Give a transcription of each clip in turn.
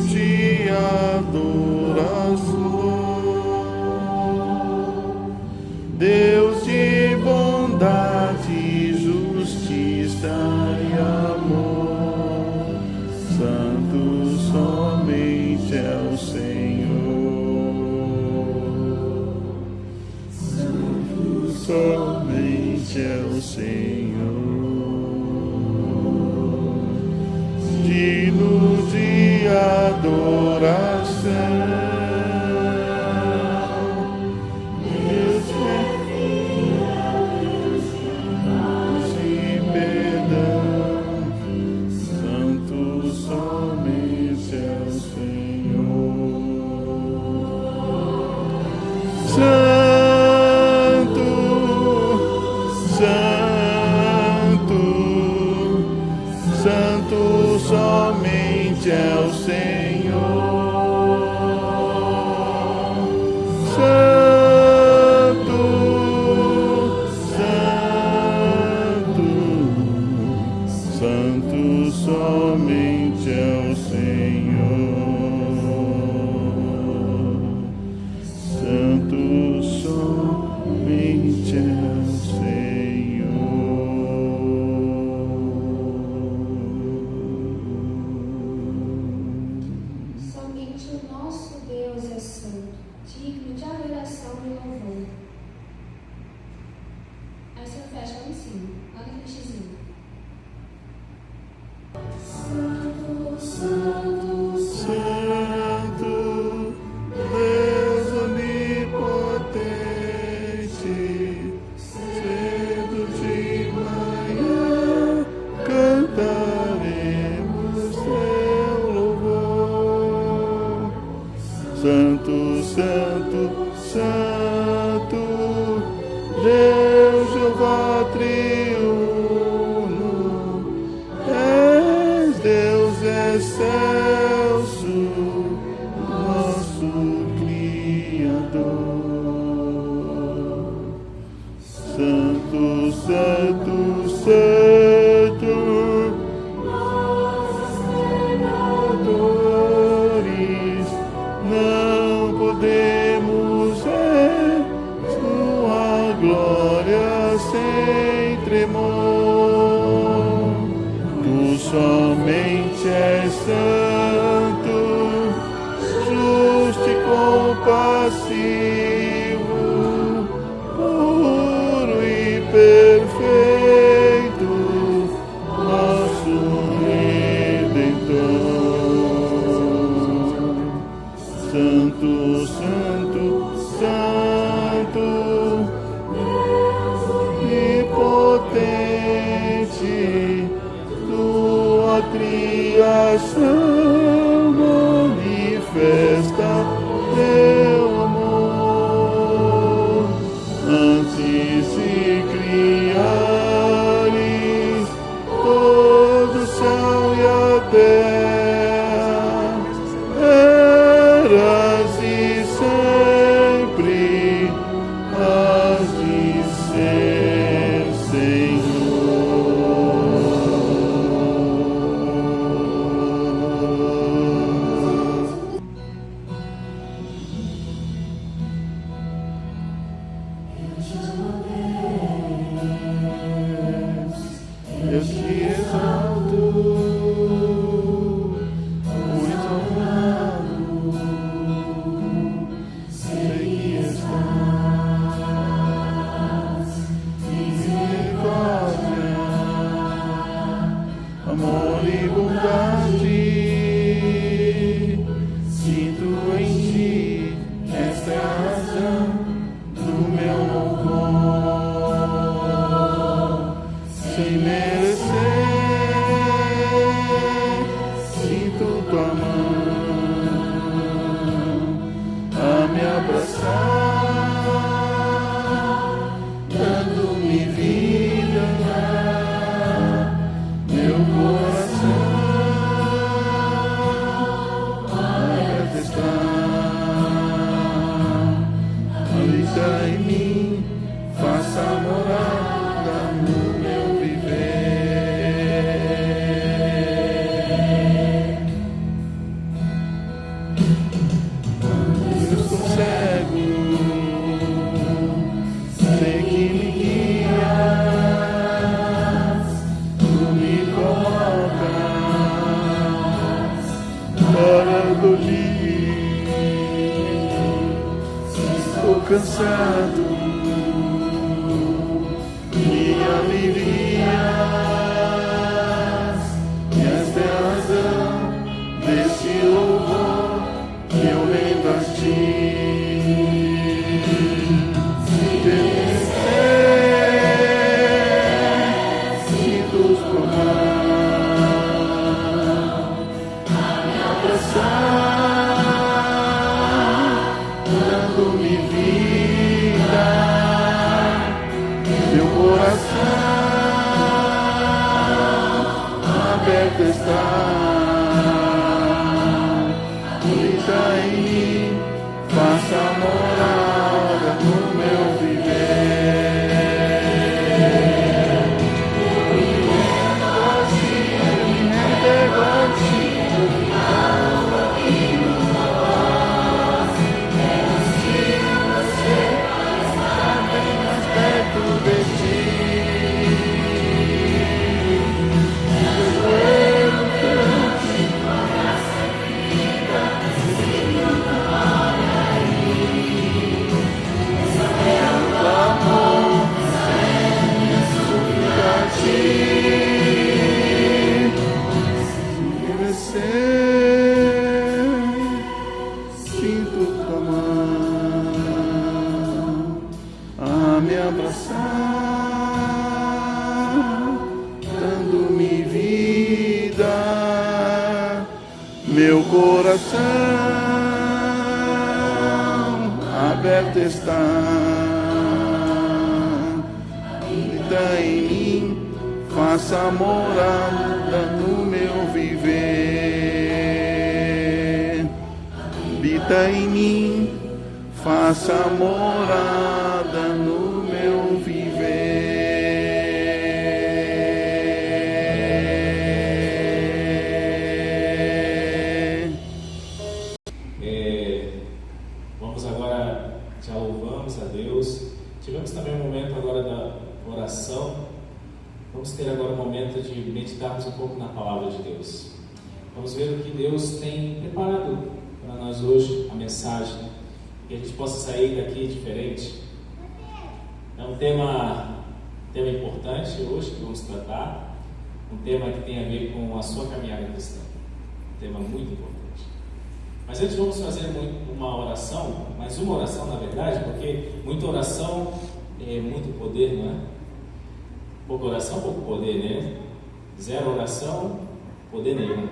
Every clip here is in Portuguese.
de adoração, Deus de bondade, justiça e amor, santo somente é o Senhor, santo somente é o Senhor, digno de adoração. Santo somente é o Senhor, Santo, Santo, Santo somente é o Senhor, Santo somente é o Senhor. Digno de adoração e louvor. Aí você fecha lá em cima, lá no flechezinho. Santo, Santo, Santo, Deus onipotente, cedo de manhã cantaremos teu louvor. Santo, Santo, Santo, Deus Jeová triuno, és Deus excelso, nosso Criador. Santo, Santo, Santo, nossos Senadores, não podemos ver sua glória sem tremor. Tu somente és santo, justo e compassivo, puro e perfeito, nosso Redentor. Santo, Santo, Santo, Deus onipotente, tua criação manifesta teu amor. Antes de criares todo o céu e a terra, eras e sempre has de ser Senhor. Eu te exalto, muito honrado, sei que estás, misericórdia, amor e bondade, sinto em ti, esta é a razão do meu louvor, sem merecer, sinto tua mão a me abraçar, dando-me vida, meu coração ainda está, habita em mim, faça morada no meu viver. Santo me alivias, e esta é a razão desse louvor que eu rendo a ti. Se vencer, se tu tomar, a me abraçar, dando-me vida, meu coração aberto está. Habita em mim, faça morada no meu viver. Me rendo a ti, você está bem mais perto de ti. Sinto tua mão a me abraçar, dando-me vida, meu coração aberto está. Habita em mim, faça morada no meu viver. Habita em mim, faça morada no meu viver. Vamos agora, já louvamos a Deus. Tivemos também um momento agora da oração. Vamos ter agora um momento de meditarmos um pouco na palavra de Deus. Vamos ver o que Deus tem preparado para nós hoje, a mensagem, que a gente possa sair daqui diferente. É um tema importante hoje que vamos tratar, um tema que tem a ver com a sua caminhada cristã, um tema muito importante. Mas antes vamos fazer uma oração, mas uma oração na verdade, porque muita oração é muito poder, não é? Pouca oração, pouco poder, né? Zero oração, poder nenhum.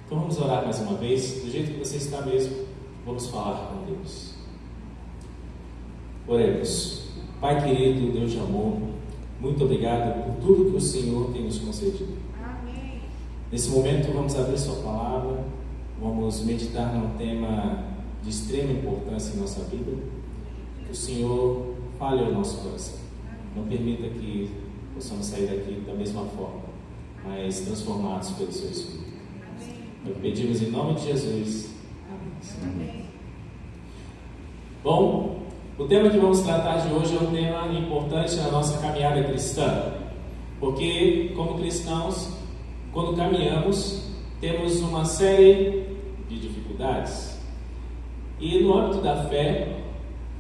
Então vamos orar mais uma vez, do jeito que você está mesmo, vamos falar com Deus. Oremos. Pai querido, Deus de amor, muito obrigado por tudo que o Senhor tem nos concedido. Amém. Nesse momento vamos abrir sua palavra, vamos meditar num tema de extrema importância em nossa vida, que o Senhor fale ao nosso coração. Não permita que possamos sair daqui da mesma forma, mas transformados pelo seu Espírito. Nós pedimos em nome de Jesus. Amém. Bom, o tema que vamos tratar de hoje é um tema importante na nossa caminhada cristã, porque como cristãos, quando caminhamos, temos uma série de dificuldades, e no âmbito da fé,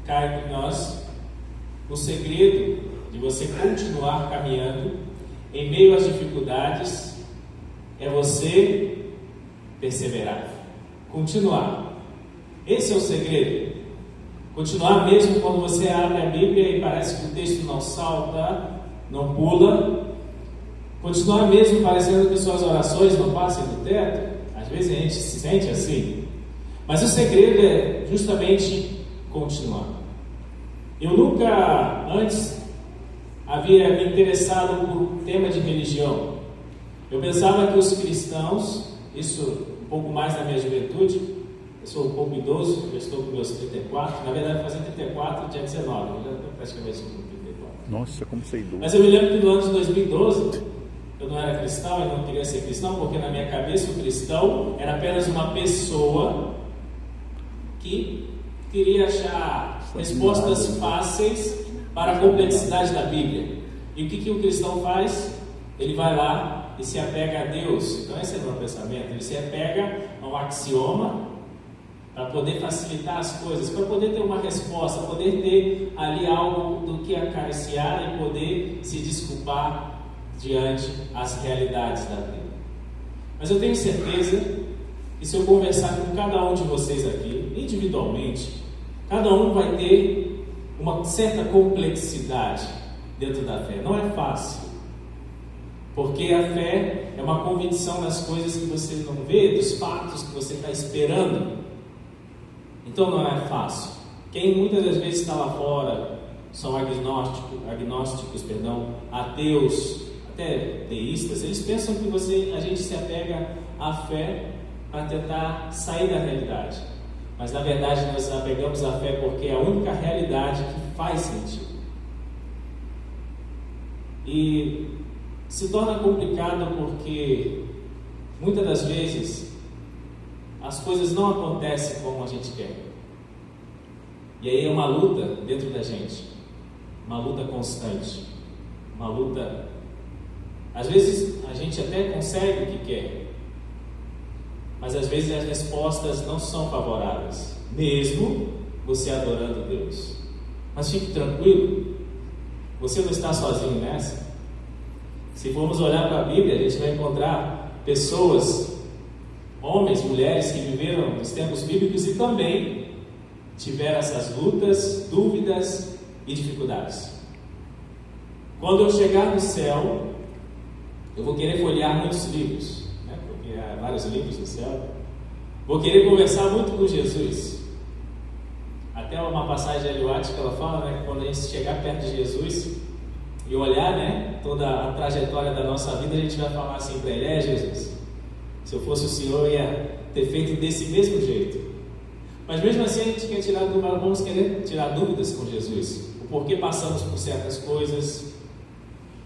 cai em nós o segredo de você continuar caminhando em meio às dificuldades, é você perseverar, continuar. Esse é o segredo. Continuar mesmo quando você abre a Bíblia e parece que o texto não salta, não pula. Continuar mesmo parecendo que suas orações não passem do teto. Às vezes a gente se sente assim. Mas o segredo é justamente continuar. Eu nunca antes havia me interessado por tema de religião. Eu pensava que os cristãos, isso um pouco mais na minha juventude, eu sou um pouco idoso, eu estou com meus 34, na verdade vou fazer 34 dia 19, eu já estou praticamente com 34. Nossa, como você é idoso. Mas eu me lembro que no ano de 2012, eu não era cristão, eu não queria ser cristão, porque na minha cabeça o cristão era apenas uma pessoa que queria achar respostas fáceis para a complexidade da Bíblia. E o que o cristão faz? Ele vai lá e se apega a Deus. Então esse é o meu pensamento. Ele se apega a um axioma para poder facilitar as coisas, para poder ter uma resposta, poder ter ali algo do que acariciar e poder se desculpar diante as realidades da vida. Mas eu tenho certeza que se eu conversar com cada um de vocês aqui, individualmente, cada um vai ter uma certa complexidade dentro da fé. Não é fácil, porque a fé é uma convicção das coisas que você não vê, dos fatos que você está esperando. Então não é fácil. Quem muitas das vezes está lá fora são agnósticos, ateus, até teístas. Eles pensam que a gente se apega à fé para tentar sair da realidade. Mas na verdade nós nos apegamos à fé porque é a única realidade que faz sentido. E se torna complicado porque muitas das vezes as coisas não acontecem como a gente quer. E aí é uma luta dentro da gente, uma luta constante, uma luta. Às vezes a gente até consegue o que quer, mas às vezes as respostas não são favoráveis, mesmo você adorando Deus. Mas fique tranquilo, você não está sozinho nessa. Se formos olhar para a Bíblia, a gente vai encontrar pessoas, homens, mulheres que viveram nos tempos bíblicos e também tiveram essas lutas, dúvidas e dificuldades. Quando eu chegar no céu, eu vou querer folhear muitos livros, né? Porque há vários livros no céu. Vou querer conversar muito com Jesus. Até uma passagem de Ellen White que ela fala, né, que quando a gente chegar perto de Jesus e olhar, né, toda a trajetória da nossa vida, a gente vai falar assim para ele: Jesus, se eu fosse o Senhor, eu ia ter feito desse mesmo jeito. Mas mesmo assim a gente quer vamos querer tirar dúvidas com Jesus, o porquê passamos por certas coisas.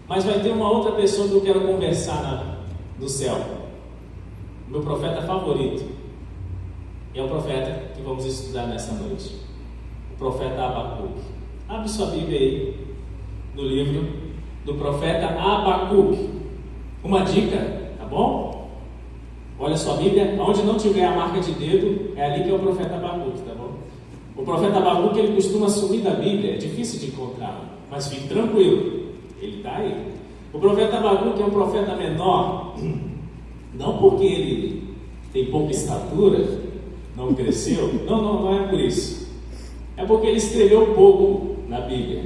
Mas vai ter uma outra pessoa que eu quero conversar no céu, meu profeta favorito, e é o profeta que vamos estudar nessa noite, o profeta Abacuque. Abre sua Bíblia aí no livro do profeta Abacuque. Uma dica, tá bom? Olha sua Bíblia, onde não tiver a marca de dedo, é ali que é o profeta Abacuque, tá bom? O profeta Abacuque, ele costuma sumir da Bíblia, é difícil de encontrá-lo, mas fique tranquilo, ele está aí. O profeta Abacuque é um profeta menor, não porque ele tem pouca estatura, não cresceu, não é por isso. É porque ele escreveu pouco na Bíblia.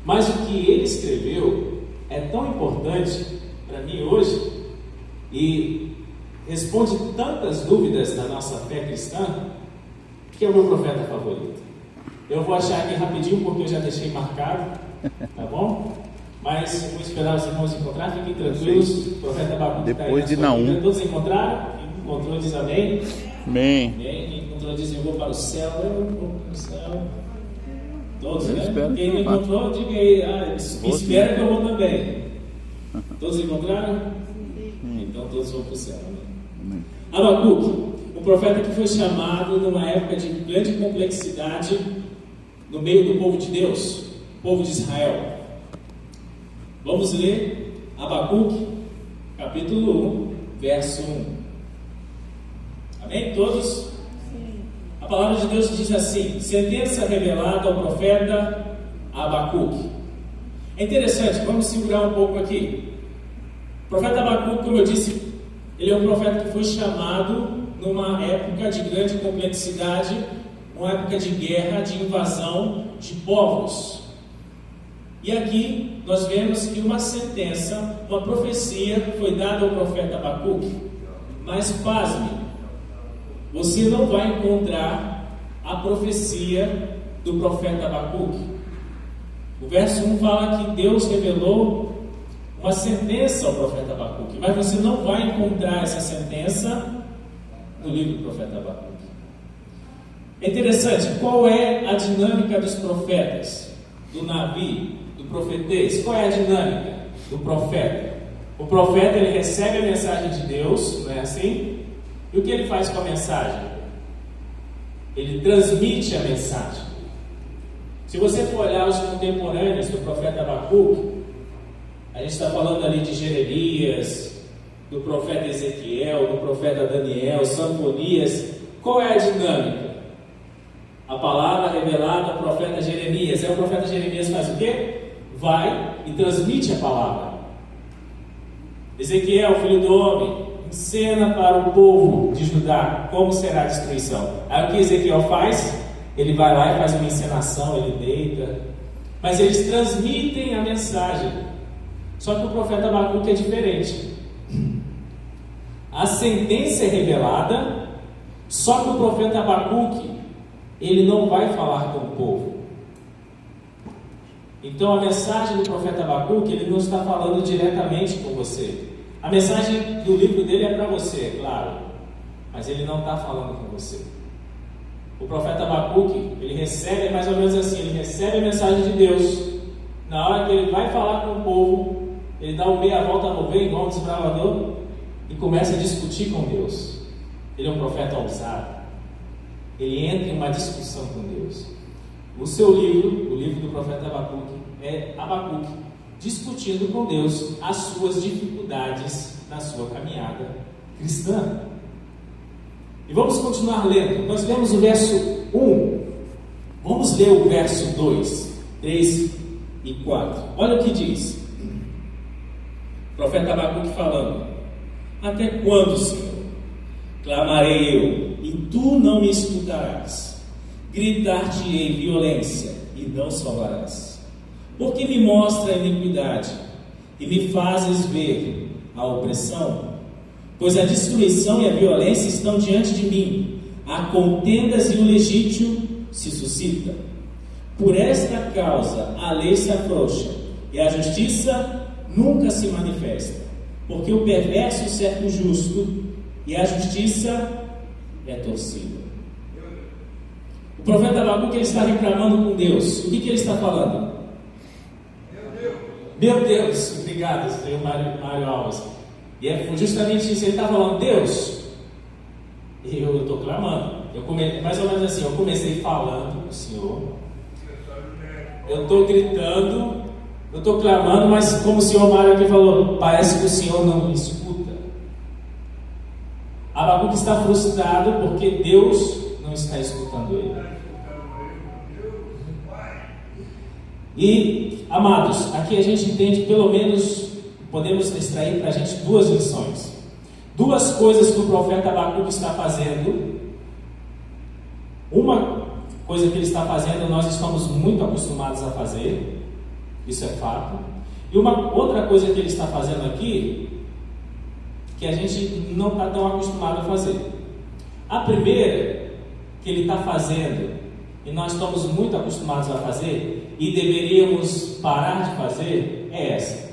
Mas o que ele escreveu é tão importante para mim hoje e responde tantas dúvidas da nossa fé cristã, que é o meu profeta favorito. Eu vou achar aqui rapidinho porque eu já deixei marcado, tá bom? Mas eu vou esperar os irmãos encontrar, fiquem tranquilos. O profeta Abacuque está aí. Depois de Naum. Todos encontraram? Quem encontrou diz amém. Amém. Quem encontrou diz eu vou para o céu, eu vou para o céu. Todos, eu né? Quem não encontrou, diga aí, espera que eu vou também. Todos encontraram? Então todos vão para o céu. Amém. Abacuque, um profeta que foi chamado numa época de grande complexidade no meio do povo de Deus, povo de Israel. Vamos ler Abacuque, capítulo 1, verso 1. Amém? Todos? A palavra de Deus diz assim: sentença revelada ao profeta Abacuque. É interessante, vamos segurar um pouco aqui. O profeta Abacuque, como eu disse, ele é um profeta que foi chamado numa época de grande complexidade, uma época de guerra, de invasão de povos. E aqui nós vemos que uma sentença, uma profecia foi dada ao profeta Abacuque. Mas pasme, você não vai encontrar a profecia do profeta Abacuque. O verso 1 fala que Deus revelou uma sentença ao profeta Abacuque, mas você não vai encontrar essa sentença no livro do profeta Abacuque. É interessante, qual é a dinâmica dos profetas, do Navi, do profetês? Qual é a dinâmica do profeta? O profeta, ele recebe a mensagem de Deus, não é assim? E o que ele faz com a mensagem? Ele transmite a mensagem. Se você for olhar os contemporâneos do profeta Abacuque, a gente está falando ali de Jeremias, do profeta Ezequiel, do profeta Daniel, Sofonias. Qual é a dinâmica? a palavra revelada ao profeta Jeremias. Aí o profeta Jeremias faz o quê? Vai e transmite a palavra. Ezequiel, filho do homem, encena para o povo de Judá como será a destruição. Aí o que Ezequiel faz? Ele vai lá e faz uma encenação, ele deita. Mas eles transmitem a mensagem. Só que o profeta Abacuque é diferente. A sentença é revelada, só que o profeta Abacuque, ele não vai falar com o povo. Então a mensagem do profeta Abacuque, ele não está falando diretamente com você. A mensagem do livro dele é para você, é claro, mas ele não está falando com você. O profeta Abacuque, ele recebe mais ou menos assim, ele recebe a mensagem de Deus. Na hora que ele vai falar com o povo, ele dá meia volta a mover igual um desbravador e começa a discutir com Deus. Ele é um profeta ousado. Ele entra em uma discussão com Deus. O seu livro, o livro do profeta Abacuque, é Abacuque discutindo com Deus as suas dificuldades na sua caminhada cristã. E vamos continuar lendo. Nós lemos o verso 1. Vamos ler o verso 2, 3 e 4. Olha o que diz. O profeta Abacuque falando: até quando, Senhor, clamarei eu, e tu não me escutarás? Gritar-te-ei violência, e não salvarás. Porque me mostra a iniquidade, e me fazes ver a opressão? Pois a destruição e a violência estão diante de mim, há contendas e o legítimo se suscita. Por esta causa a lei se afrouxa, e a justiça nunca se manifesta. Porque o perverso cerca o justo, e a justiça é torcida. O profeta Abacuque, ele está reclamando com Deus. O que ele está falando? Meu Deus, obrigado, senhor Mário Alves. E é justamente isso, ele está falando: Deus, eu estou clamando. Mais ou menos assim, eu comecei falando com o Senhor, eu estou gritando, eu estou clamando, mas como o senhor Mário aqui falou, parece que o Senhor não me escuta. Abacuque está frustrado porque Deus não está escutando ele. E, amados, aqui a gente entende, pelo menos, podemos extrair para a gente duas lições. Duas coisas que o profeta Abacuque está fazendo. Uma coisa que ele está fazendo, nós estamos muito acostumados a fazer, isso é fato. E uma outra coisa que ele está fazendo aqui, que a gente não está tão acostumado a fazer. A primeira que ele está fazendo, e nós estamos muito acostumados a fazer, e deveríamos parar de fazer, é essa.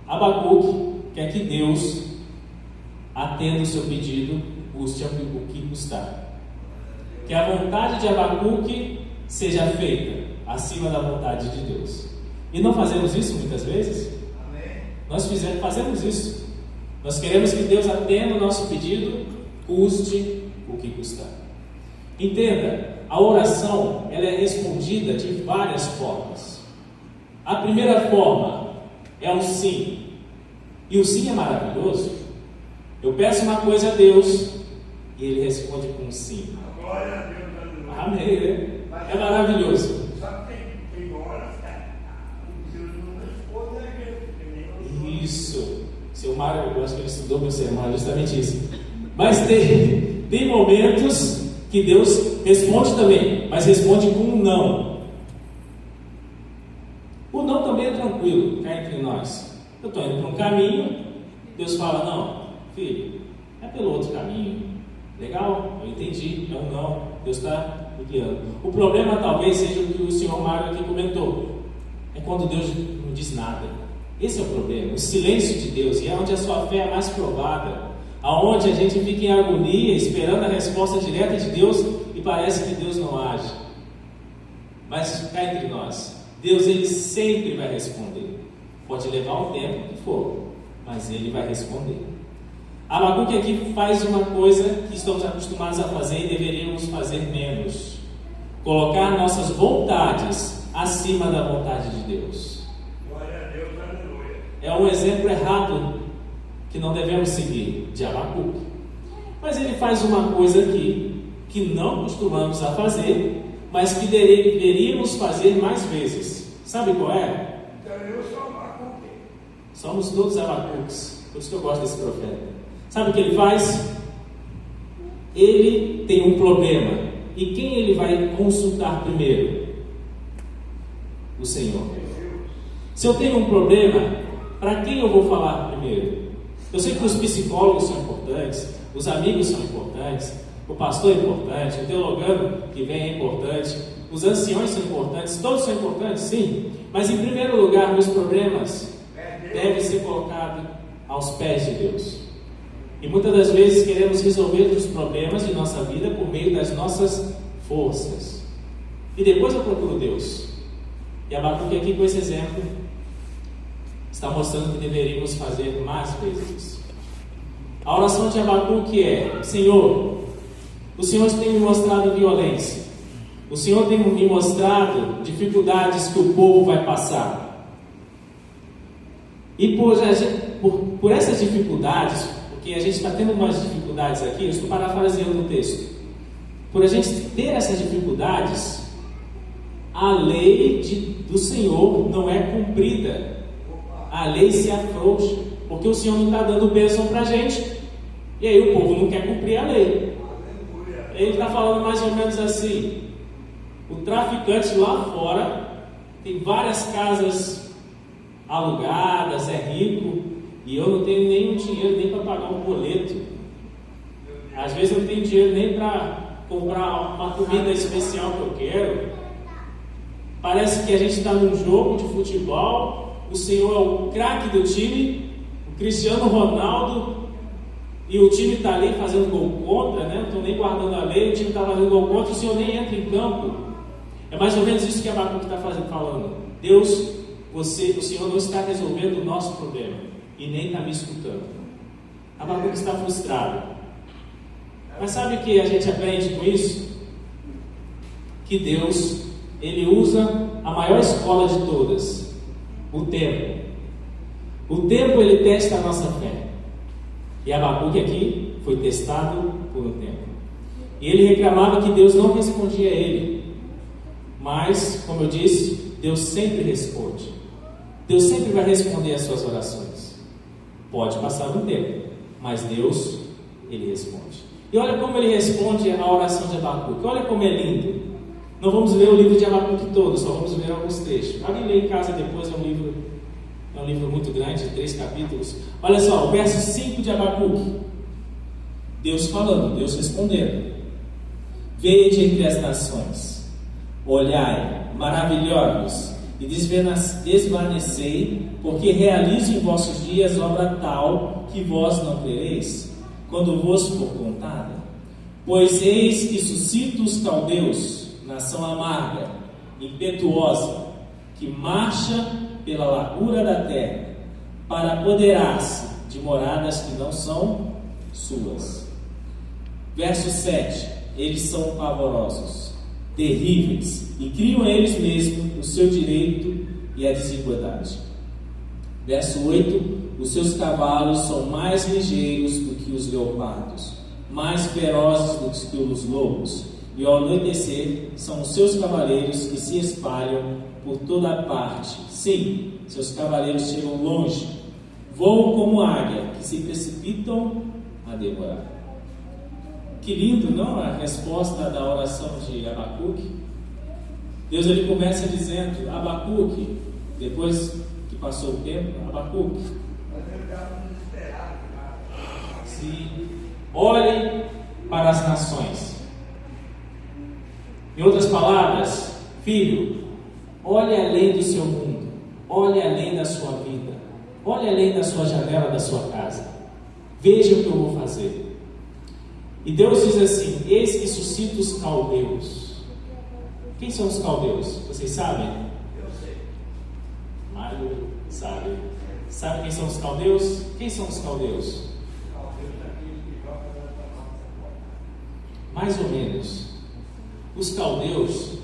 Abacuque quer que Deus atenda o seu pedido, custe o que custar. Que a vontade de Abacuque seja feita acima da vontade de Deus. E não fazemos isso muitas vezes? Nós fazemos isso. Nós queremos que Deus atenda o nosso pedido, custe o que custar. Entenda, a oração, ela é respondida de várias formas. A primeira forma é um sim. E o sim é maravilhoso. Eu peço uma coisa a Deus e Ele responde com um sim. Amém, né? É maravilhoso. Isso. Seu Mário, eu acho que ele estudou meu sermão, é justamente isso. Mas tem momentos que Deus responde também, mas responde com um não. O não também é tranquilo, cá entre nós. Eu estou indo para um caminho, Deus fala: não, filho, é pelo outro caminho. Legal? Eu entendi, é um não, Deus está me guiando. O problema talvez seja o que o senhor Mário aqui comentou, é quando Deus não diz nada. Esse é o problema, o silêncio de Deus, e é onde a sua fé é mais provada, aonde a gente fica em agonia, esperando a resposta direta de Deus, e parece que Deus não age. Mas cá entre nós, Deus, Ele sempre vai responder. Pode levar um tempo que for, mas Ele vai responder. Abacuque aqui faz uma coisa que estamos acostumados a fazer e deveríamos fazer menos: colocar nossas vontades acima da vontade de Deus. Glória a Deus, aleluia. É um exemplo errado que não devemos seguir de Abacuque. Mas ele faz uma coisa aqui que não costumamos a fazer, mas que deveríamos fazer mais vezes. Sabe qual é? Então eu sou Abacuque. Somos todos Abacuques, por isso que eu gosto desse profeta. Sabe o que ele faz? Ele tem um problema. E quem ele vai consultar primeiro? O Senhor. Se eu tenho um problema, para quem eu vou falar primeiro? Eu sei que os psicólogos são importantes, os amigos são importantes, o pastor é importante, o teologano que vem é importante, os anciões são importantes, todos são importantes, sim. Mas em primeiro lugar, meus problemas devem ser colocados aos pés de Deus. E muitas das vezes queremos resolver os problemas de nossa vida por meio das nossas forças. E depois eu procuro Deus. E Abacuque aqui com esse exemplo está mostrando que deveríamos fazer mais vezes. A oração de Abacuque é: Senhor, o Senhor tem me mostrado violência. O Senhor tem me mostrado dificuldades que o povo vai passar. E por essas dificuldades, porque a gente está tendo umas dificuldades aqui, eu estou parafraseando o texto. Por a gente ter essas dificuldades, a lei do Senhor não é cumprida. A lei se afrouxa, porque o Senhor não está dando bênção para a gente. E aí o povo não quer cumprir a lei. Ele está falando mais ou menos assim: o traficante lá fora tem várias casas alugadas, é rico, e eu não tenho nenhum dinheiro nem para pagar um boleto. Às vezes eu não tenho dinheiro nem para comprar uma comida especial que eu quero. Parece que a gente está num jogo de futebol, o Senhor é o craque do time, o Cristiano Ronaldo, e o time está ali fazendo gol contra, né? Não estou nem guardando a lei, o time está fazendo gol contra, o Senhor nem entra em campo. É mais ou menos isso que a Abacuque está falando. Deus, o Senhor não está resolvendo o nosso problema e nem está me escutando. A Abacuque está frustrado. Mas sabe o que a gente aprende com isso? Que Deus, Ele usa a maior escola de todas, o tempo. O tempo, ele testa a nossa fé. E Abacuque aqui foi testado por um tempo. E ele reclamava que Deus não respondia a ele. Mas, como eu disse, Deus sempre responde. Deus sempre vai responder às suas orações. Pode passar um tempo, mas Deus, Ele responde. E olha como Ele responde à oração de Abacuque. Olha como é lindo. Não vamos ler o livro de Abacuque todo, só vamos ler alguns trechos. Alguém lê em casa depois, é um livro muito grande, de 3 capítulos. Olha só, o verso 5 de Abacuque. Deus falando, Deus respondendo: Vede entre as nações, olhai, maravilhai-vos, e desvanecei, porque realizo em vossos dias obra tal, que vós não crereis, quando vos for contada. Pois eis que suscito os caldeus, nação amarga, impetuosa, que marcha pela largura da terra, para apoderar-se de moradas que não são suas. Verso 7: Eles são pavorosos, terríveis, e criam eles mesmos o seu direito e a desigualdade. Verso 8: Os seus cavalos são mais ligeiros do que os leopardos, mais ferozes do que os lobos, e ao anoitecer são os seus cavaleiros que se espalham por toda a parte. Sim, seus cavaleiros chegam longe, voam como águia, que se precipitam a devorar. Que lindo, não? A resposta da oração de Abacuque. Deus, ele começa dizendo: Abacuque, depois que passou o tempo, Abacuque, olhem para as nações. Em outras palavras, filho, olhe além do seu mundo, olhe além da sua vida, olhe além da sua janela, da sua casa. Veja o que eu vou fazer. E Deus diz assim: eis que suscita os caldeus. Quem são os caldeus? Vocês sabem? Eu sei. Mário sabe. Sabe quem são os caldeus? Quem são os caldeus? Mais ou menos. Os caldeus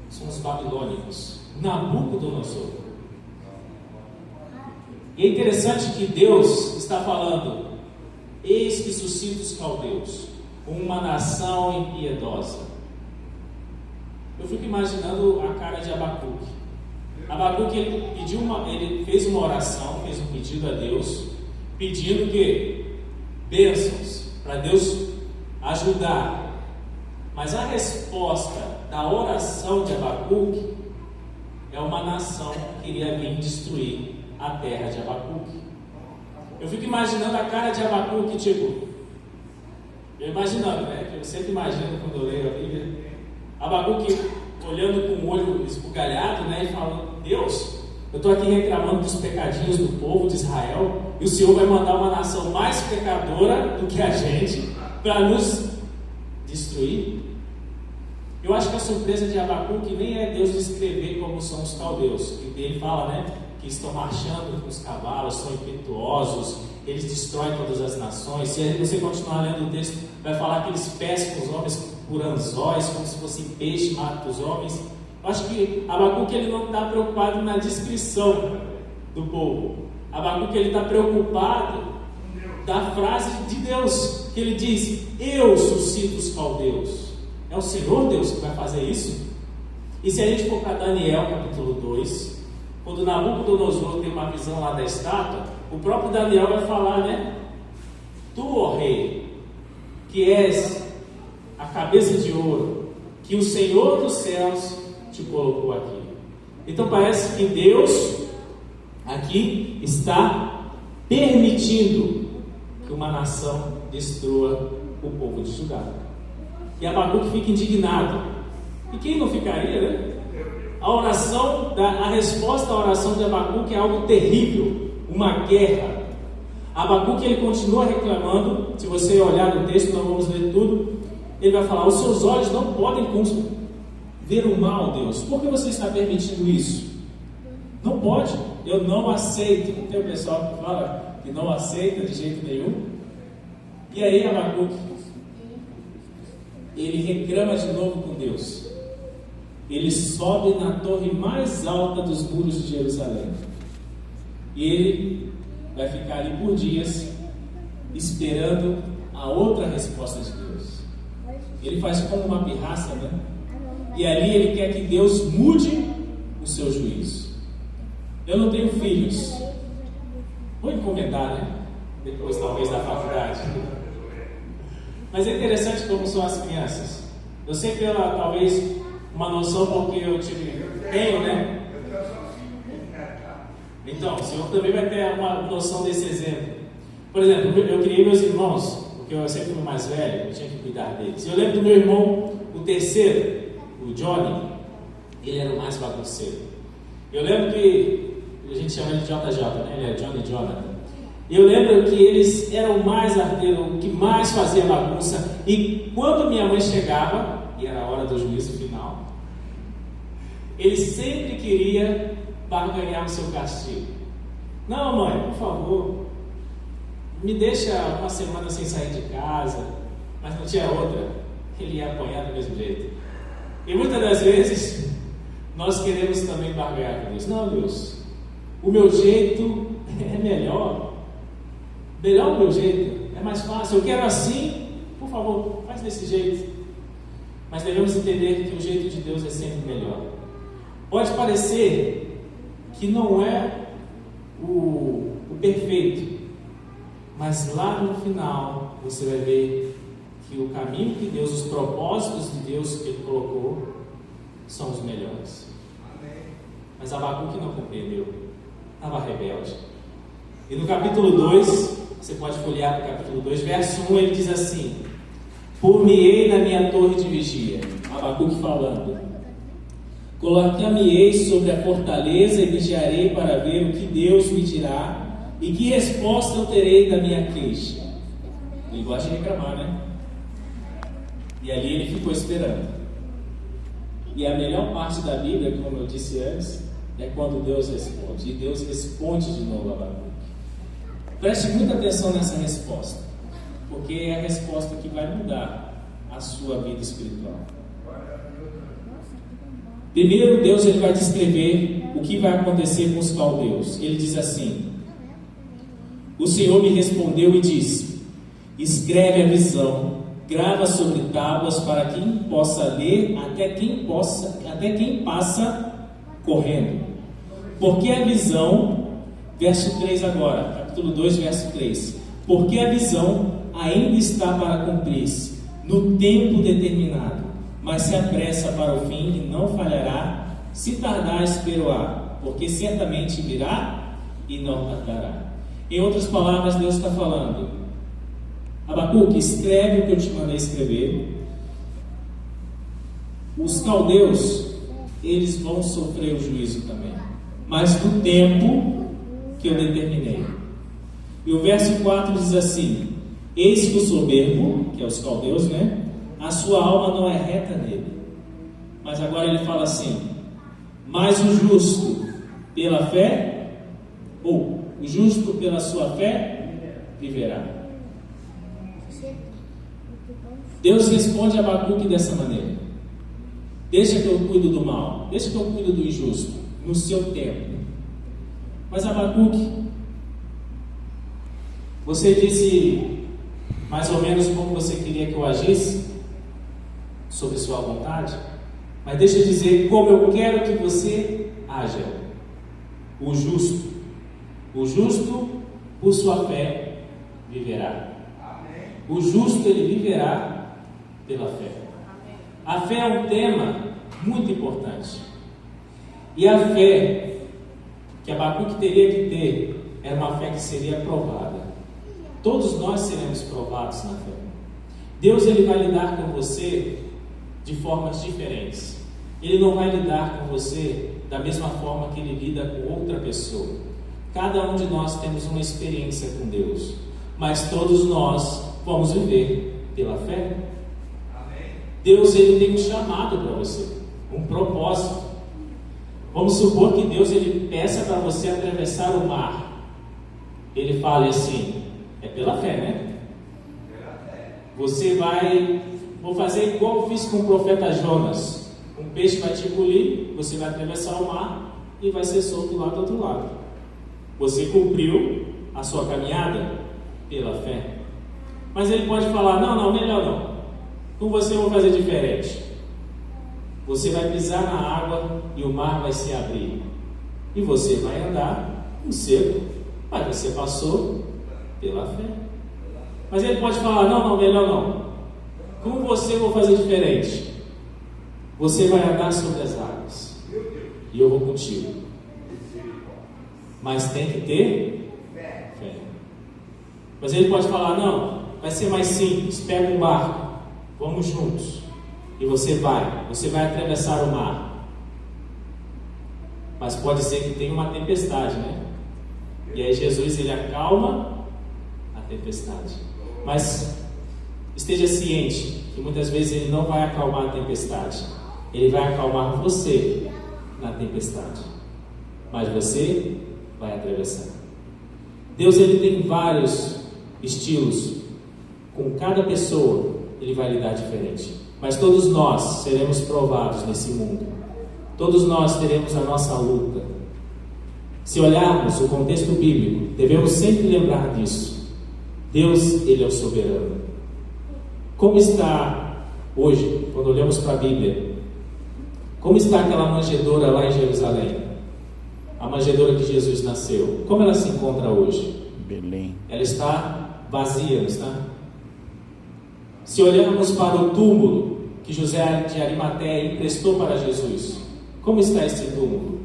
são os babilônicos, Nabucodonosor. E é interessante que Deus está falando: eis que suscita os caldeus. uma nação impiedosa. Eu fico imaginando a cara de Abacuque. Abacuque ele fez uma oração, fez um pedido a Deus, pedindo que bênçãos para Deus ajudar. Mas a resposta da oração de Abacuque é uma nação que queria vir destruir a terra de Abacuque. Eu fico imaginando a cara de Abacuque, tipo, eu imaginando, né? Que eu sempre imagino quando eu leio a Bíblia, Abacuque olhando com o olho esbugalhado, né? E falando: Deus, eu estou aqui reclamando dos pecadinhos do povo de Israel, e o Senhor vai mandar uma nação mais pecadora do que a gente para nos destruir. Eu acho que a surpresa de Abacuque nem é Deus descrever como são os caldeus, que ele fala, né, que estão marchando com os cavalos, são impetuosos, eles destroem todas as nações. Se você continuar lendo o texto, vai falar que eles pescam os homens por anzóis, como se fossem peixe, matam os homens. Eu acho que Abacuque ele não está preocupado na descrição do povo. Abacuque ele está preocupado da frase de Deus, que ele diz: eu suscito os caldeus. É o Senhor Deus que vai fazer isso? E se a gente for para Daniel capítulo 2, quando Nabucodonosor tem uma visão lá da estátua, o próprio Daniel vai falar, né? Tu, ó rei, que és a cabeça de ouro, que o Senhor dos céus te colocou aqui. Então parece que Deus aqui está permitindo que uma nação destrua o povo de Judá. E Abacuque fica indignado. E quem não ficaria, né? A resposta à oração de Abacuque é algo terrível, uma guerra. Abacuque ele continua reclamando. Se você olhar no texto, não vamos ler tudo. Ele vai falar: os seus olhos não podem ver o mal, Deus. Por que você está permitindo isso? Não pode. Eu não aceito. Tem o pessoal que fala que não aceita de jeito nenhum. E aí Abacuque ele reclama de novo com Deus. Ele sobe na torre mais alta dos muros de Jerusalém. E ele vai ficar ali por dias esperando a outra resposta de Deus. Ele faz como uma pirraça, né? E ali ele quer que Deus mude o seu juízo. Eu não tenho filhos. Vou encomendar, né? Depois talvez da faculdade. Mas é interessante como são as crianças. Eu sei que ela talvez uma noção porque eu tenho, né? Então, o senhor também vai ter uma noção desse exemplo. Por exemplo, eu criei meus irmãos, porque eu sempre fui mais velho, eu tinha que cuidar deles. Eu lembro do meu irmão, o terceiro, o Johnny, ele era o mais bagunceiro. Eu lembro que a gente chama ele de JJ, né? Ele é Johnny Jonathan. Eu lembro que eles eram o mais arteiro, o que mais fazia bagunça. E quando minha mãe chegava, e era a hora do juízo final, ele sempre queria barganhar o seu castigo. Não, mãe, por favor, me deixa uma semana sem sair de casa. Mas não tinha outra, ele ia apanhar do mesmo jeito. E muitas das vezes nós queremos também barganhar com Deus. Não, Deus, o meu jeito é melhor o meu jeito, é mais fácil, eu quero assim, por favor, faz desse jeito. Mas devemos entender que o jeito de Deus é sempre melhor. Pode parecer que não é o perfeito, mas lá no final você vai ver que o caminho que Deus, os propósitos de Deus que Ele colocou são os melhores. Mas Abacuque não compreendeu, estava rebelde. E no capítulo 2, você pode folhear para o capítulo 2, verso 1, ele diz assim: por-me-ei na minha torre de vigia. Abacuque falando: colocar-me-ei sobre a fortaleza e vigiarei para ver o que Deus me dirá e que resposta eu terei da minha queixa. Ele gosta de reclamar, né? E ali ele ficou esperando. E a melhor parte da Bíblia, como eu disse antes, é quando Deus responde. E Deus responde de novo a Abacuque. Preste muita atenção nessa resposta, porque é a resposta que vai mudar a sua vida espiritual. Primeiro, Deus ele vai descrever o que vai acontecer com os caldeus. Ele diz assim: o Senhor me respondeu e disse: escreve a visão grava sobre tábuas para quem possa ler, até quem passa correndo. Porque a visão, verso 3 agora, capítulo 2, verso 3. Porque a visão ainda está para cumprir-se, no tempo determinado, mas se apressa para o fim e não falhará, se tardar esperoar, porque certamente virá e não tardará. Em outras palavras, Deus está falando: Abacuque, escreve o que eu te mandei escrever. Os caldeus, eles vão sofrer o juízo também, mas no tempo que eu determinei. E o verso 4 diz assim: eis que o soberbo, que é os caldeus, a sua alma não é reta nele. Mas agora ele fala assim: mas o justo pela fé, ou o justo pela sua fé viverá. Deus responde a Abacuque dessa maneira: deixa que eu cuido do mal, deixa que eu cuido do injusto, no seu tempo. Mas Abacuque, você disse mais ou menos como você queria que eu agisse, sobre sua vontade, mas deixa eu dizer como eu quero que você haja. O justo por sua fé viverá. O justo, ele viverá pela fé. A fé é um tema muito importante. E a fé que Abacuque teria que ter era uma fé que seria provada. Todos nós seremos provados na fé. Deus, ele vai lidar com você de formas diferentes. Ele não vai lidar com você da mesma forma que ele lida com outra pessoa. Cada um de nós temos uma experiência com Deus, mas todos nós vamos viver pela fé. Deus, ele tem um chamado para você, um propósito. Vamos supor que Deus, ele peça para você atravessar o mar. Ele fala assim: é pela fé, Você vou fazer igual eu fiz com o profeta Jonas. Um peixe vai te engolir, você vai atravessar o mar e vai ser solto lá do outro lado. Você cumpriu a sua caminhada pela fé. Mas ele pode falar: não, melhor não. Com você eu vou fazer diferente. Você vai pisar na água e o mar vai se abrir. E você vai andar em seco. Mas você passou pela fé. Mas ele pode falar: não, melhor não. Com você eu vou fazer diferente. Você vai andar sobre as águas e eu vou contigo. Mas tem que ter fé. Mas ele pode falar: não, vai ser mais simples. Pega um barco, vamos juntos. E você vai atravessar o mar. Mas pode ser que tenha uma tempestade, E aí Jesus, ele acalma a tempestade. Mas esteja ciente que muitas vezes ele não vai acalmar a tempestade. Ele vai acalmar você na tempestade. Mas você vai atravessar. Deus, ele tem vários estilos. Com cada pessoa ele vai lidar diferente. Mas todos nós seremos provados nesse mundo. Todos nós teremos a nossa luta. Se olharmos o contexto bíblico, devemos sempre lembrar disso. Deus, ele é o soberano. Como está hoje, quando olhamos para a Bíblia, como está aquela manjedoura lá em Jerusalém? A manjedoura que Jesus nasceu. Como ela se encontra hoje? Belém. Ela está vazia, não está? Se olharmos para o túmulo que José de Arimateia emprestou para Jesus, como está esse túmulo?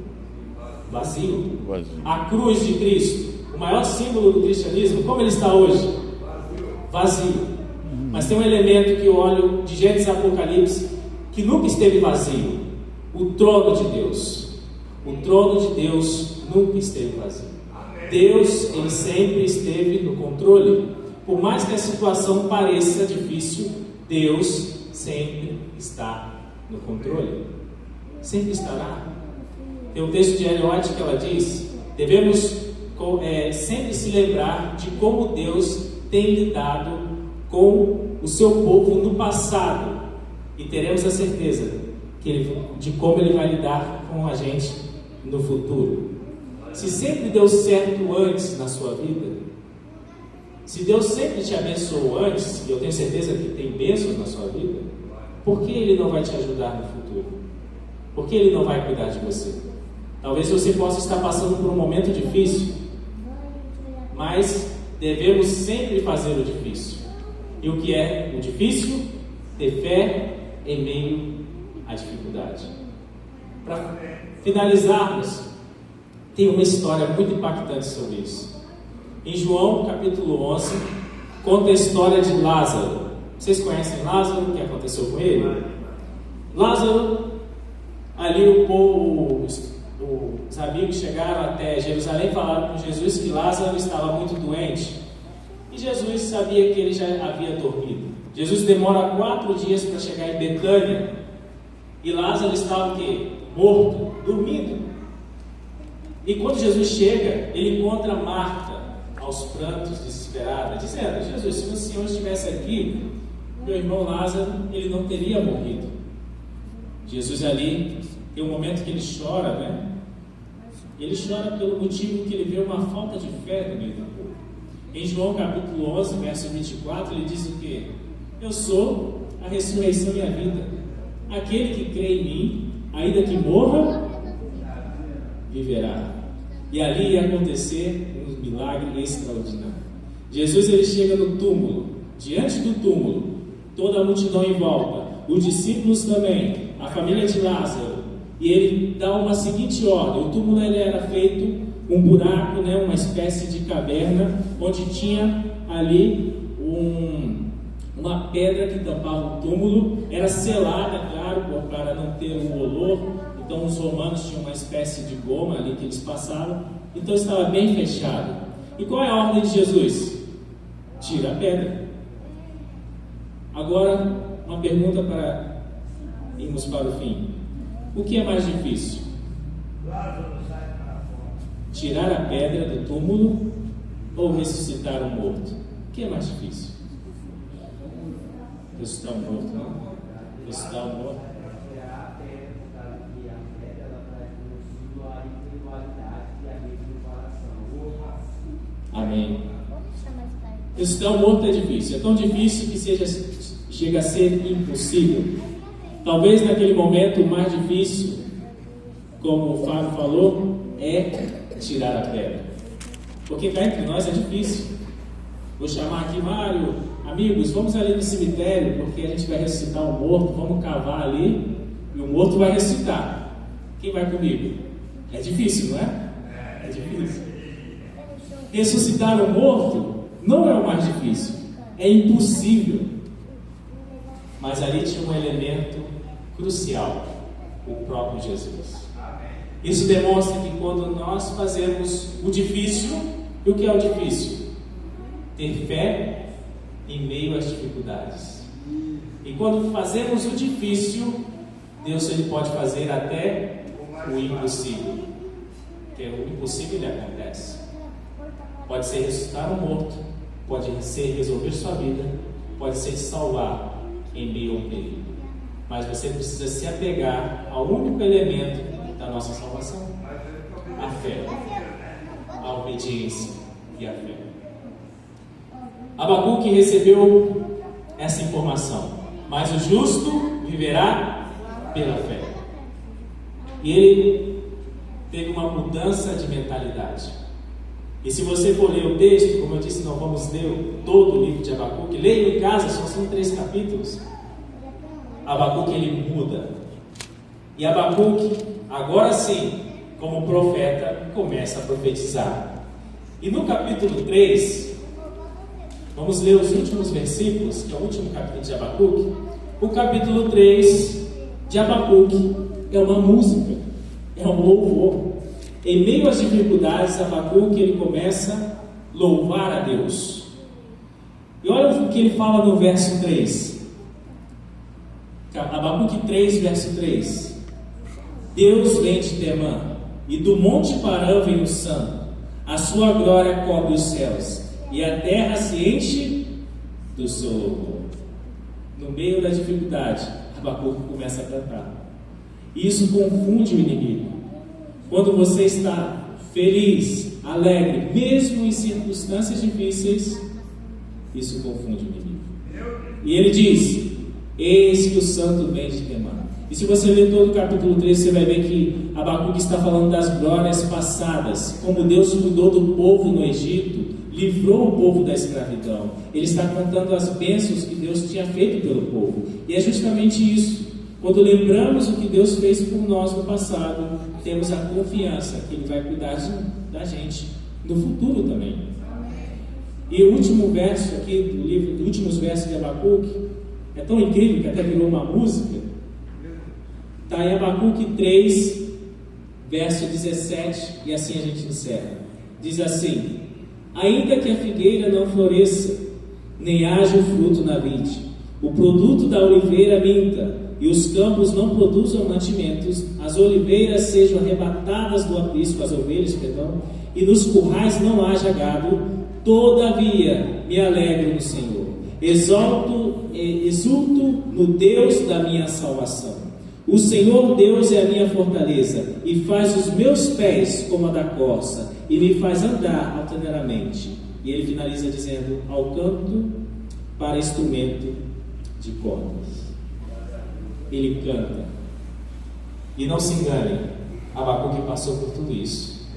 Vazio. A cruz de Cristo, o maior símbolo do cristianismo, como ele está hoje? Vazio. Mas tem um elemento que eu olho de Gênesis e Apocalipse que nunca esteve vazio: o trono de Deus. O trono de Deus nunca esteve vazio. Deus, ele sempre esteve no controle. Por mais que a situação pareça difícil, Deus sempre está no controle. Sempre estará. Tem um texto de Ellen White que ela diz: devemos sempre se lembrar de como Deus tem lidado com o seu povo no passado, e teremos a certeza de como ele vai lidar com a gente no futuro. Se sempre deu certo antes na sua vida, Se Deus sempre te abençoou antes, e eu tenho certeza que tem bênçãos na sua vida, por que Ele não vai te ajudar no futuro? Por que Ele não vai cuidar de você? Talvez você possa estar passando por um momento difícil, mas devemos sempre fazer o difícil. E o que é o difícil? Ter fé em meio à dificuldade. Para finalizarmos, tem uma história muito impactante sobre isso. Em João capítulo 11, conta a história de Lázaro. Vocês conhecem Lázaro? O que aconteceu com ele? Lázaro, ali o povo, os amigos chegaram até Jerusalém e falaram com Jesus que Lázaro estava muito doente. E Jesus sabia que ele já havia dormido. Jesus demora 4 dias para chegar em Betânia. E Lázaro estava o quê? Morto, dormindo. E quando Jesus chega, ele encontra Marta aos prantos, desesperada, dizendo: Jesus, se o Senhor estivesse aqui, meu irmão Lázaro, ele não teria morrido. Jesus ali tem um momento que ele chora, né? Ele chora pelo motivo que ele vê uma falta de fé no meio do povo. Em João capítulo 11, verso 24, ele diz o quê? Eu sou a ressurreição e a vida. Aquele que crê em mim, ainda que morra, viverá. E ali ia acontecer um milagre extraordinário. Jesus, ele chega no túmulo. Diante do túmulo, toda a multidão em volta, os discípulos também, a família de Lázaro. E ele dá uma seguinte ordem. O túmulo ele era feito um buraco, né, uma espécie de caverna, onde tinha ali uma pedra que tampava o túmulo. Era selada, claro, para não ter um olor. Então os romanos tinham uma espécie de goma ali que eles passavam. Então estava bem fechado. E qual é a ordem de Jesus? Tira a pedra. Agora, uma pergunta para irmos para o fim. O que é mais difícil? Tirar a pedra do túmulo ou ressuscitar um morto? O que é mais difícil? Ressuscitar um morto, não? Ressuscitar um morto. Amém. Ressuscitar um morto é difícil. É tão difícil que chega a ser impossível. Talvez naquele momento o mais difícil, como o Fábio falou, é tirar a pedra. Porque cá entre nós é difícil. Vou chamar aqui Mário, amigos, vamos ali no cemitério, porque a gente vai ressuscitar um morto, vamos cavar ali, e o morto vai ressuscitar. Quem vai comigo? É difícil, não é? É difícil. Ressuscitar um morto não é o mais difícil, é impossível. Mas ali tinha um elemento crucial, o próprio Jesus. Isso demonstra que quando nós fazemos o difícil, e o que é o difícil? Ter fé em meio às dificuldades. E quando fazemos o difícil, Deus ele pode fazer até o impossível. Porque o impossível ele acontece. Pode ser ressuscitar um morto, pode ser resolver sua vida, pode ser te salvar em meio a um perigo. Mas você precisa se apegar ao único elemento da nossa salvação: a fé, a obediência e a fé. Abacuque recebeu essa informação: mas o justo viverá pela fé. E ele teve uma mudança de mentalidade. E se você for ler o texto, como eu disse, não vamos ler todo o livro de Abacuque, leia em casa, só são 3 capítulos. Abacuque ele muda. E Abacuque, agora sim, como profeta, começa a profetizar. E no capítulo 3, vamos ler os últimos versículos, que é o último capítulo de Abacuque. O capítulo 3 de Abacuque é uma música, é um louvor. Em meio às dificuldades, Abacuque ele começa a louvar a Deus. E olha o que ele fala no verso 3. Abacuque 3, verso 3. Deus vem de Temã, e do monte Parã vem o santo. A sua glória cobre os céus, e a terra se enche do seu louvor. No meio da dificuldade, Abacuque começa a cantar. Isso confunde o inimigo. Quando você está feliz, alegre, mesmo em circunstâncias difíceis, isso confunde o inimigo. E ele diz: eis que o santo vem de Temã. E se você ler todo o capítulo 3, você vai ver que Abacuque está falando das glórias passadas, como Deus cuidou do povo no Egito, livrou o povo da escravidão. Ele está contando as bênçãos que Deus tinha feito pelo povo. E é justamente isso. Quando lembramos o que Deus fez por nós no passado, temos a confiança que Ele vai cuidar da gente no futuro também. E o último verso aqui do livro, os últimos versos de Abacuque, é tão incrível que até virou uma música. Está em Abacuque 3, verso 17, e assim a gente encerra. Diz assim: ainda que a figueira não floresça, nem haja o fruto na vide, o produto da oliveira minta, e os campos não produzam mantimentos, as oliveiras sejam arrebatadas do aprisco, as ovelhas, perdão, e nos currais não haja gado, todavia me alegro no Senhor, exulto no Deus da minha salvação. O Senhor Deus é a minha fortaleza, e faz os meus pés como a da corça, e me faz andar altaneiramente. E ele finaliza dizendo: ao canto para instrumento de cordas. Ele canta. E não se engane, Abacuque passou por tudo isso.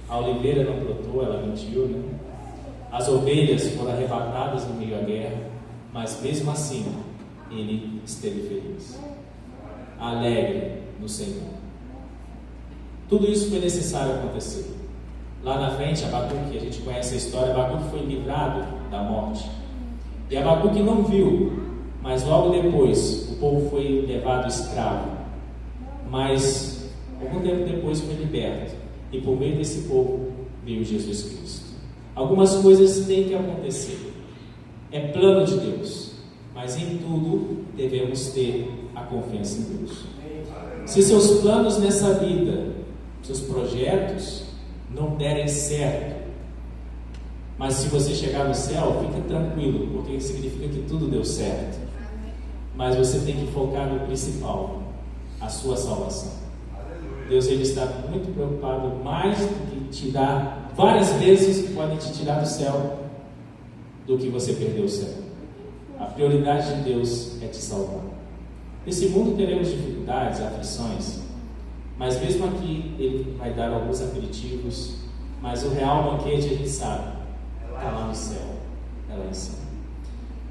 A oliveira não brotou, ela mentiu, né? As ovelhas foram arrebatadas no meio da guerra, mas mesmo assim ele esteve feliz, alegre no Senhor. Tudo isso foi necessário acontecer. Lá na frente, Abacuque, a gente conhece a história, Abacuque foi livrado da morte. E Abacuque não viu, mas logo depois o povo foi levado escravo. Mas algum tempo depois foi liberto. E por meio desse povo veio Jesus Cristo. Algumas coisas têm que acontecer. É plano de Deus. Mas em tudo devemos ter a confiança em Deus. Se seus planos nessa vida, seus projetos não derem certo, mas se você chegar no céu, fica tranquilo, porque significa que tudo deu certo. Mas você tem que focar no principal, a sua salvação. Deus, Ele está muito preocupado, mais do que te dar, várias vezes podem te tirar do céu, do que você perder o céu. A prioridade de Deus é te salvar. Nesse mundo teremos dificuldades, aflições, mas mesmo aqui Ele vai dar alguns aperitivos, mas o real banquete, a gente sabe, está lá no céu, é lá em cima.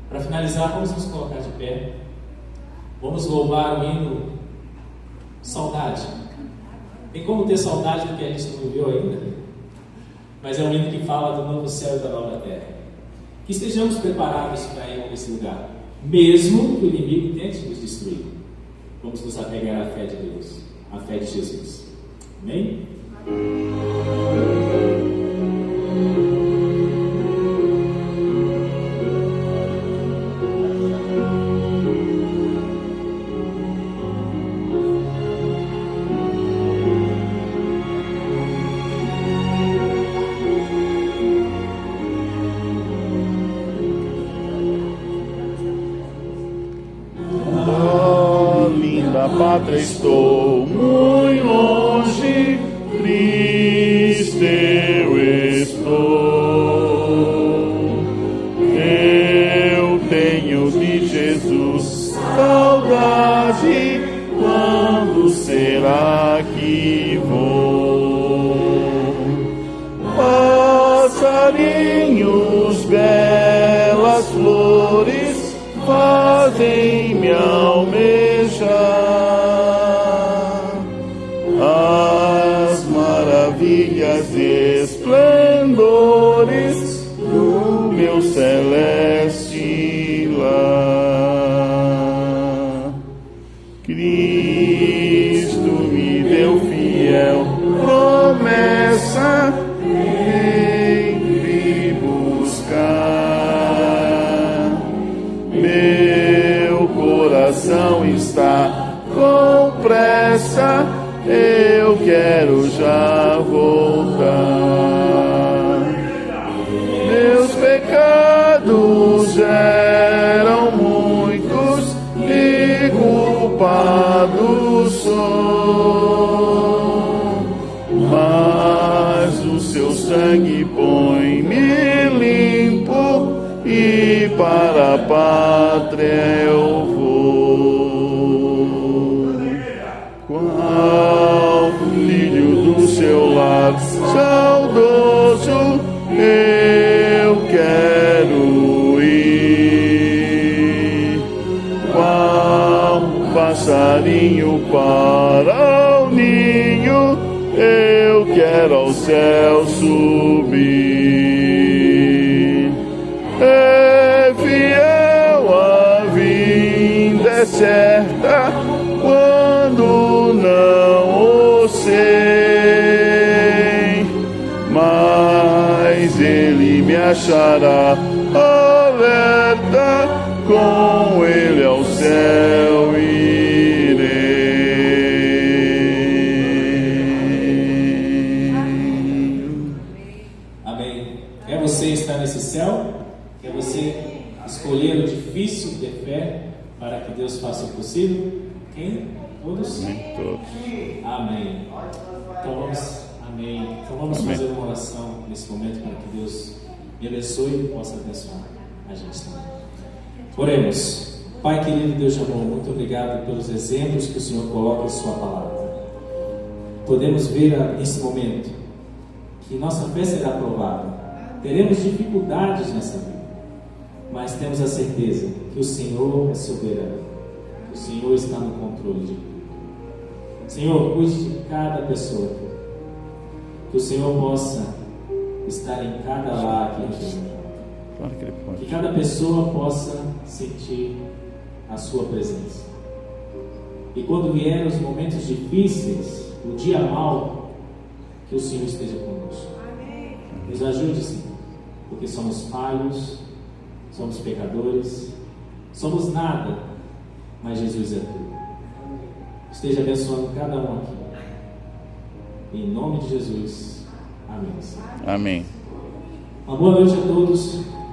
Para finalizar, vamos nos colocar de pé. Vamos louvar o hino Saudade. Tem como ter saudade do que a gente não viveu ainda? Mas é um hino que fala do novo céu e da nova terra. Que estejamos preparados para ir para esse lugar, mesmo que o inimigo tente nos destruir. Vamos nos apegar à fé de Deus, à fé de Jesus. Amém? Pátria estou muito longe, triste eu estou. Eu tenho de Jesus saudade, quando será que vou? Passarinhos, belas flores, fazem-me almejar as maravilhas e esplendores do meu celeste lar. Cristo me deu fiel promessa, vem buscar. Meu coração está com pressa, eu quero já voltar. Meus pecados eram muitos e culpado sou, mas o seu sangue põe-me limpo e para a pátria eu vou. Qual filho do seu lar saudoso eu quero ir. Qual passarinho para o ninho eu quero ao céu subir. É fiel, a vinda é certa quando não o sei, mas ele me achará alerta, com ele ao céu irei. Quer você estar nesse céu? Quer você escolher o difícil ter fé para que Deus faça o possível? Quem? Todos? Todos. Amém. Então vamos, amém. Então vamos fazer uma oração nesse momento para que Deus me abençoe e possa abençoar a gente também. Oremos. Pai querido, Deus de amor, muito obrigado pelos exemplos que o Senhor coloca em sua palavra. Podemos ver nesse momento que nossa fé será provada. Teremos dificuldades nessa vida, mas temos a certeza que o Senhor é soberano, que o Senhor está no controle de tudo. Senhor, cuide de cada pessoa aqui, que o Senhor possa estar em cada lar aqui, que cada pessoa possa sentir a sua presença. E quando vierem os momentos difíceis, o dia mau, que o Senhor esteja conosco. Nos ajude, Senhor, porque somos falhos, somos pecadores, somos nada, mas Jesus é tudo. Esteja abençoando cada um aqui. Em nome de Jesus. Amém. Amém. Uma boa noite a todos.